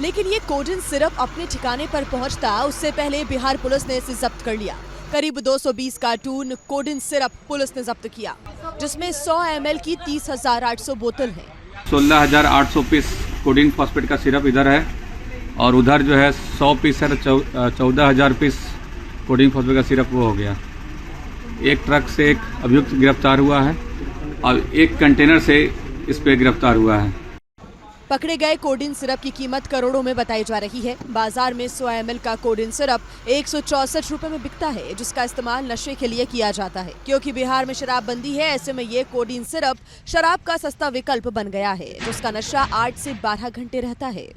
लेकिन ये coding syrup अपने ठिकाने पर पहुंचता उससे पहले बिहार पुलिस ने इसे जब्त कर लिया। करीब 220 कार्टून कोडिन सिरप पुलिस ने जब्त किया, जिसमें 100 ml की 30,800 बोतल है। 16,800 पीस कोडिन फॉस्फेट का सिरप इधर है और उधर जो है 100 पीस है, 14,000 पीस कोडिन फॉस्फेट का सिरप वो हो गया। एक ट्रक से एक अभियुक्त गिरफ्तार हुआ है और एक कंटेनर से इस पे गिरफ्तार हुआ है। पकड़े गए कोडिन सिरप की कीमत करोड़ों में बताई जा रही है। बाजार में 100 ml का कोडिन सिरप 164 रुपए में बिकता है, जिसका इस्तेमाल नशे के लिए किया जाता है। क्योंकि बिहार में शराबबंदी है, ऐसे में ये कोडिन सिरप शराब का सस्ता विकल्प बन गया है, जिसका नशा 8 से 12 घंटे रहता है।